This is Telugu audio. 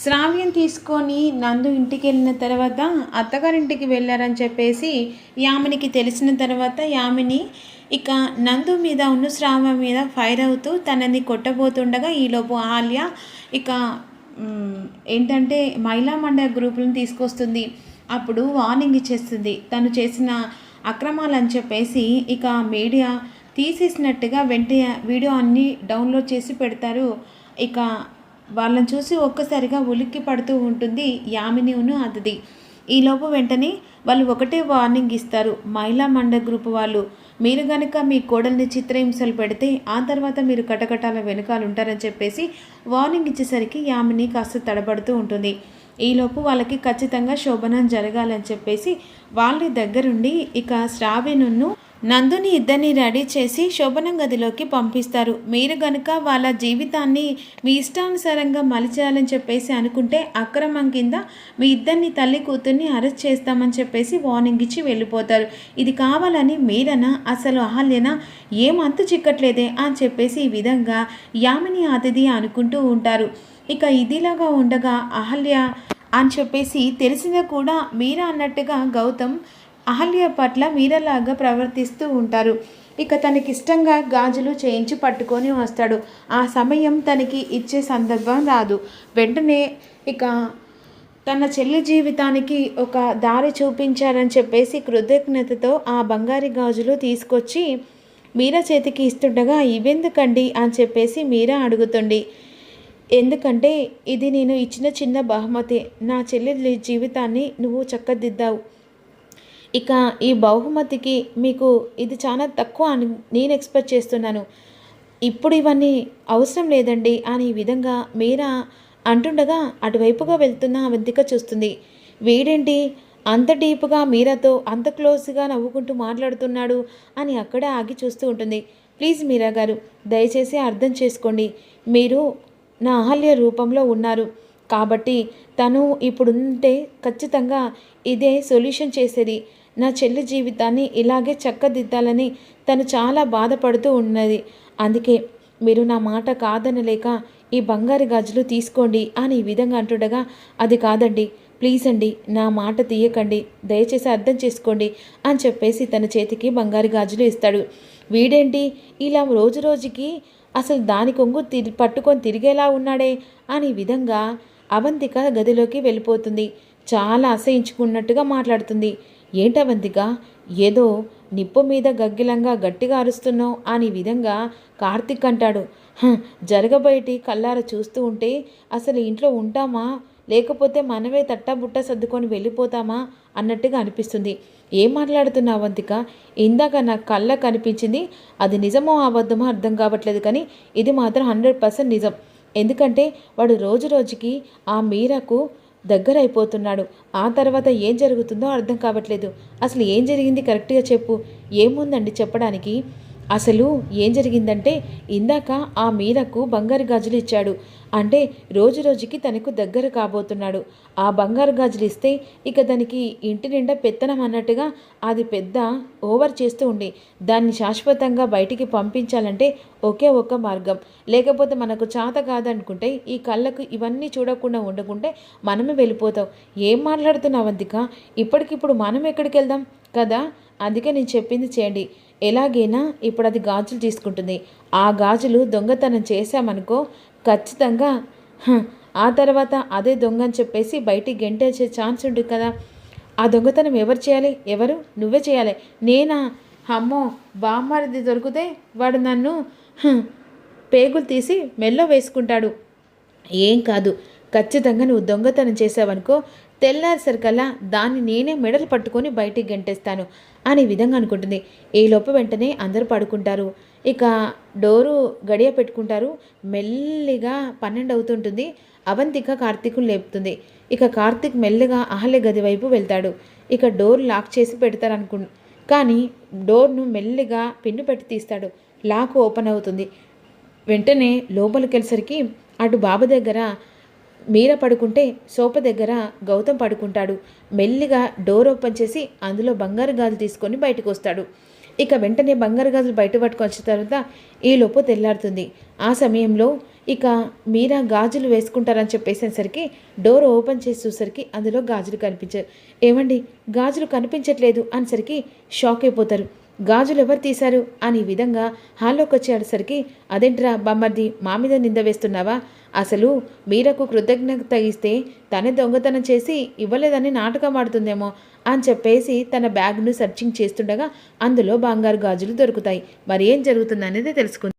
శ్రావ్యం తీసుకొని నందు ఇంటికి వెళ్ళిన తర్వాత అత్తగారింటికి వెళ్ళారని చెప్పేసి యామినికి తెలిసిన తర్వాత యామిని ఇక నందు మీద ఉన్న శ్రావ్యం మీద ఫైర్ అవుతూ తనని కొట్టబోతుండగా ఈలోపు ఆలియా ఇక ఏంటంటే మహిళా మండలి గ్రూపులను తీసుకొస్తుంది. అప్పుడు వార్నింగ్ ఇచ్చేస్తుంది తను చేసిన అక్రమాలని చెప్పేసి. ఇక మీడియా తీసేసినట్టుగా వెంటనే వీడియో అన్నీ డౌన్లోడ్ చేసి పెడతారు. ఇక వాళ్ళని చూసి ఒక్కసారిగా ఉలిక్కి పడుతూ ఉంటుంది యామినిను అదితి. ఈలోపు వెంటనే వాళ్ళు ఒకటే వార్నింగ్ ఇస్తారు మహిళా మండలి గ్రూప్ వాళ్ళు. మీరు కనుక మీ కోడల్ని చిత్రహింసలు పెడితే ఆ తర్వాత మీరు కటకటాల వెనకాల ఉంటారని చెప్పేసి వార్నింగ్ ఇచ్చేసరికి యామిని కాస్త తడబడుతూ ఉంటుంది. ఈలోపు వాళ్ళకి ఖచ్చితంగా శోభనం జరగాలని చెప్పేసి వాళ్ళ దగ్గరుండి ఇక శ్రావ్యను నందుని ఇద్దరిని రెడీ చేసి శోభనం గదిలోకి పంపిస్తారు. మీరు గనుక వాళ్ళ జీవితాన్ని మీ ఇష్టానుసారంగా మలిచేయాలని చెప్పేసి అనుకుంటే అక్రమం కింద మీ ఇద్దరిని తల్లి కూతుర్ని అరెస్ట్ చేస్తామని చెప్పేసి వార్నింగ్ ఇచ్చి వెళ్ళిపోతారు. ఇది కావాలని మీరనా అసలు అహల్యనా ఏమంతు చిక్కట్లేదే అని చెప్పేసి ఈ విధంగా యామిని అతిథి అనుకుంటూ ఉంటారు. ఇక ఇదిలాగా ఉండగా అహల్య అని చెప్పేసి తెలిసిందే కూడా మీరా అన్నట్టుగా గౌతమ్ అహల్య పట్ల మీరలాగా ప్రవర్తిస్తూ ఉంటారు. ఇక తనకిష్టంగా గాజులు చేయించి పట్టుకొని వస్తాడు. ఆ సమయం తనకి ఇచ్చే సందర్భం రాదు. వెంటనే ఇక తన చెల్లి జీవితానికి ఒక దారి చూపించారని చెప్పేసి కృతజ్ఞతతో ఆ బంగారు గాజులు తీసుకొచ్చి మీరా చేతికి ఇస్తుండగా ఇవెందుకండి అని చెప్పేసి మీరా అడుగుతుంది. ఎందుకంటే ఇది నేను ఇచ్చిన చిన్న బహుమతి. నా చెల్లి జీవితాన్ని నువ్వు చక్కదిద్దావు. ఇక ఈ బహుమతికి మీకు ఇది చాలా తక్కువ అని నేను ఎక్స్పెక్ట్ చేస్తున్నాను. ఇప్పుడు ఇవన్నీ అవసరం లేదండి అని ఈ విధంగా మీరా అంటుండగా అటువైపుగా వెళ్తున్న అవంతిక చూస్తుంది. వీడేంటి అంత డీప్గా మీరాతో అంత క్లోజ్గా నవ్వుకుంటూ మాట్లాడుతున్నాడు అని అక్కడ ఆగి చూస్తూ ఉంటుంది. ప్లీజ్ మీరా గారు దయచేసి అర్థం చేసుకోండి. మీరు నా అహల్య రూపంలో ఉన్నారు కాబట్టి తను ఇప్పుడుంటే ఖచ్చితంగా ఇదే సొల్యూషన్ చేసేది. నా చెల్లి జీవితాన్ని ఇలాగే చక్కదిద్దాలని తను చాలా బాధపడుతూ ఉన్నది. అందుకే మీరు నా మాట కాదనలేక ఈ బంగారు గాజులు తీసుకోండి అని ఈ విధంగా అంటుండగా అది కాదండి ప్లీజ్ అండి నా మాట తీయకండి దయచేసి అర్థం చేసుకోండి అని చెప్పేసి తన చేతికి బంగారు గాజులు ఇస్తాడు. వీడేంటి ఇలా రోజు రోజుకి అసలు దాని కొంగు పట్టుకొని తిరిగేలా ఉన్నాడే అని విధంగా అవంతిక గదిలోకి వెళ్ళిపోతుంది. చాలా అసహించుకున్నట్టుగా మాట్లాడుతుంది. ఏంటవంతిక ఏదో నిప్పు మీద గగ్గిలంగా గట్టిగా అరుస్తున్నావు అని విధంగా కార్తిక్ అంటాడు. జరగబయటి కల్లార చూస్తూ ఉంటే అసలు ఇంట్లో ఉంటామా లేకపోతే మనమే తట్టబుట్ట సర్దుకొని వెళ్ళిపోతామా అన్నట్టుగా అనిపిస్తుంది. ఏం మాట్లాడుతున్నావు అవంతిక? ఇందాక నాకు కళ్ళ కనిపించింది. అది నిజమో అబద్ధమో అర్థం కావట్లేదు కానీ ఇది మాత్రం 100% నిజం. ఎందుకంటే వాడు రోజు రోజుకి ఆ మీరాకు దగ్గర అయిపోతున్నాడు. ఆ తర్వాత ఏం జరుగుతుందో అర్థం కావట్లేదు. అసలు ఏం జరిగింది కరెక్ట్గా చెప్పు. ఏముందండి చెప్పడానికి? అసలు ఏం జరిగిందంటే ఇందాక ఆ మీరకు బంగారు గాజులు ఇచ్చాడు. అంటే రోజు రోజుకి తనకు దగ్గర కాబోతున్నాడు. ఆ బంగారు గాజులు ఇస్తే ఇక దానికి ఇంటి నిండా పెత్తనం అన్నట్టుగా అది పెద్ద ఓవర్ చేస్తూ ఉండి దాన్ని శాశ్వతంగా బయటికి పంపించాలంటే ఒకే ఒక్క మార్గం. లేకపోతే మనకు చేత కాదనుకుంటే ఈ కళ్ళకు ఇవన్నీ చూడకుండా ఉండకుంటే మనమే వెళ్ళిపోతాం. ఏం మాట్లాడుతున్నావు అంతిక? ఇప్పటికిప్పుడు మనం ఎక్కడికి వెళ్దాం కదా? అందుకే నేను చెప్పింది చేయండి. ఎలాగైనా ఇప్పుడు అది గాజులు తీసుకుంటుంది. ఆ గాజులు దొంగతనం చేశామనుకో ఖచ్చితంగా ఆ తర్వాత అదే దొంగ అని చెప్పేసి బయటికి గెంటేసే ఛాన్స్ ఉంటుంది కదా. ఆ దొంగతనం ఎవరు చేయాలి? ఎవరు? నువ్వే చేయాలి. నేనా? అమ్మో బామ్మరిది దొరికితే వాడు నన్ను పేగులు తీసి మెల్లో వేసుకుంటాడు. ఏం కాదు, ఖచ్చితంగా నువ్వు దొంగతనం చేసావనుకో తెల్లారిసరికల్లా దాన్ని నేనే మెడలు పట్టుకొని బయటికి గెంటేస్తాను అని విధంగా అనుకుంటుంది. ఈలోపు వెంటనే అందరూ పడుకుంటారు. ఇక డోరు గడియ పెట్టుకుంటారు. మెల్లిగా 12 అవుతుంటుంది. అవంతిక కార్తీక్ను లేపుతుంది. ఇక కార్తీక్ మెల్లిగా అహల్య గది వైపు వెళ్తాడు. ఇక డోర్ లాక్ చేసి పెడతారనుకు కానీ డోర్ను మెల్లిగా పిన్ను పెట్టి తీస్తాడు. లాక్ ఓపెన్ అవుతుంది. వెంటనే లోపలికి వెళ్ళేసరికి అటు బాబు దగ్గర మీర పడుకుంటే సోఫ దగ్గర గౌతమ్ పడుకుంటాడు. మెల్లిగా డోర్ ఓపెన్ చేసి అందులో బంగారు గాజులు తీసుకొని బయటకు వస్తాడు. ఇక వెంటనే బంగారు గాజులు బయట పట్టుకొని వచ్చిన తర్వాత ఈలోపు తెల్లారుతుంది. ఆ సమయంలో ఇక మీరా గాజులు వేసుకుంటారని చెప్పేసేసరికి డోర్ ఓపెన్ చేసి చూసరికి అందులో గాజులు కనిపించారు. ఏమండి గాజులు కనిపించట్లేదు అనేసరికి షాక్ అయిపోతారు. గాజులు ఎవరు తీశారు అని విధంగా హాల్లోకి వచ్చేసరికి అదేంట్రా బామ్మర్ది మా మీద నింద వేస్తున్నావా? అసలు మీరకు కృతజ్ఞత ఇస్తే తనే దొంగతనం చేసి ఇవ్వలేదని నాటకం ఆడుతుందేమో అని చెప్పేసి తన బ్యాగ్ను సర్చింగ్ చేస్తుండగా అందులో బంగారు గాజులు దొరుకుతాయి. మరి ఏం జరుగుతుందనేది తెలుసుకుందాం.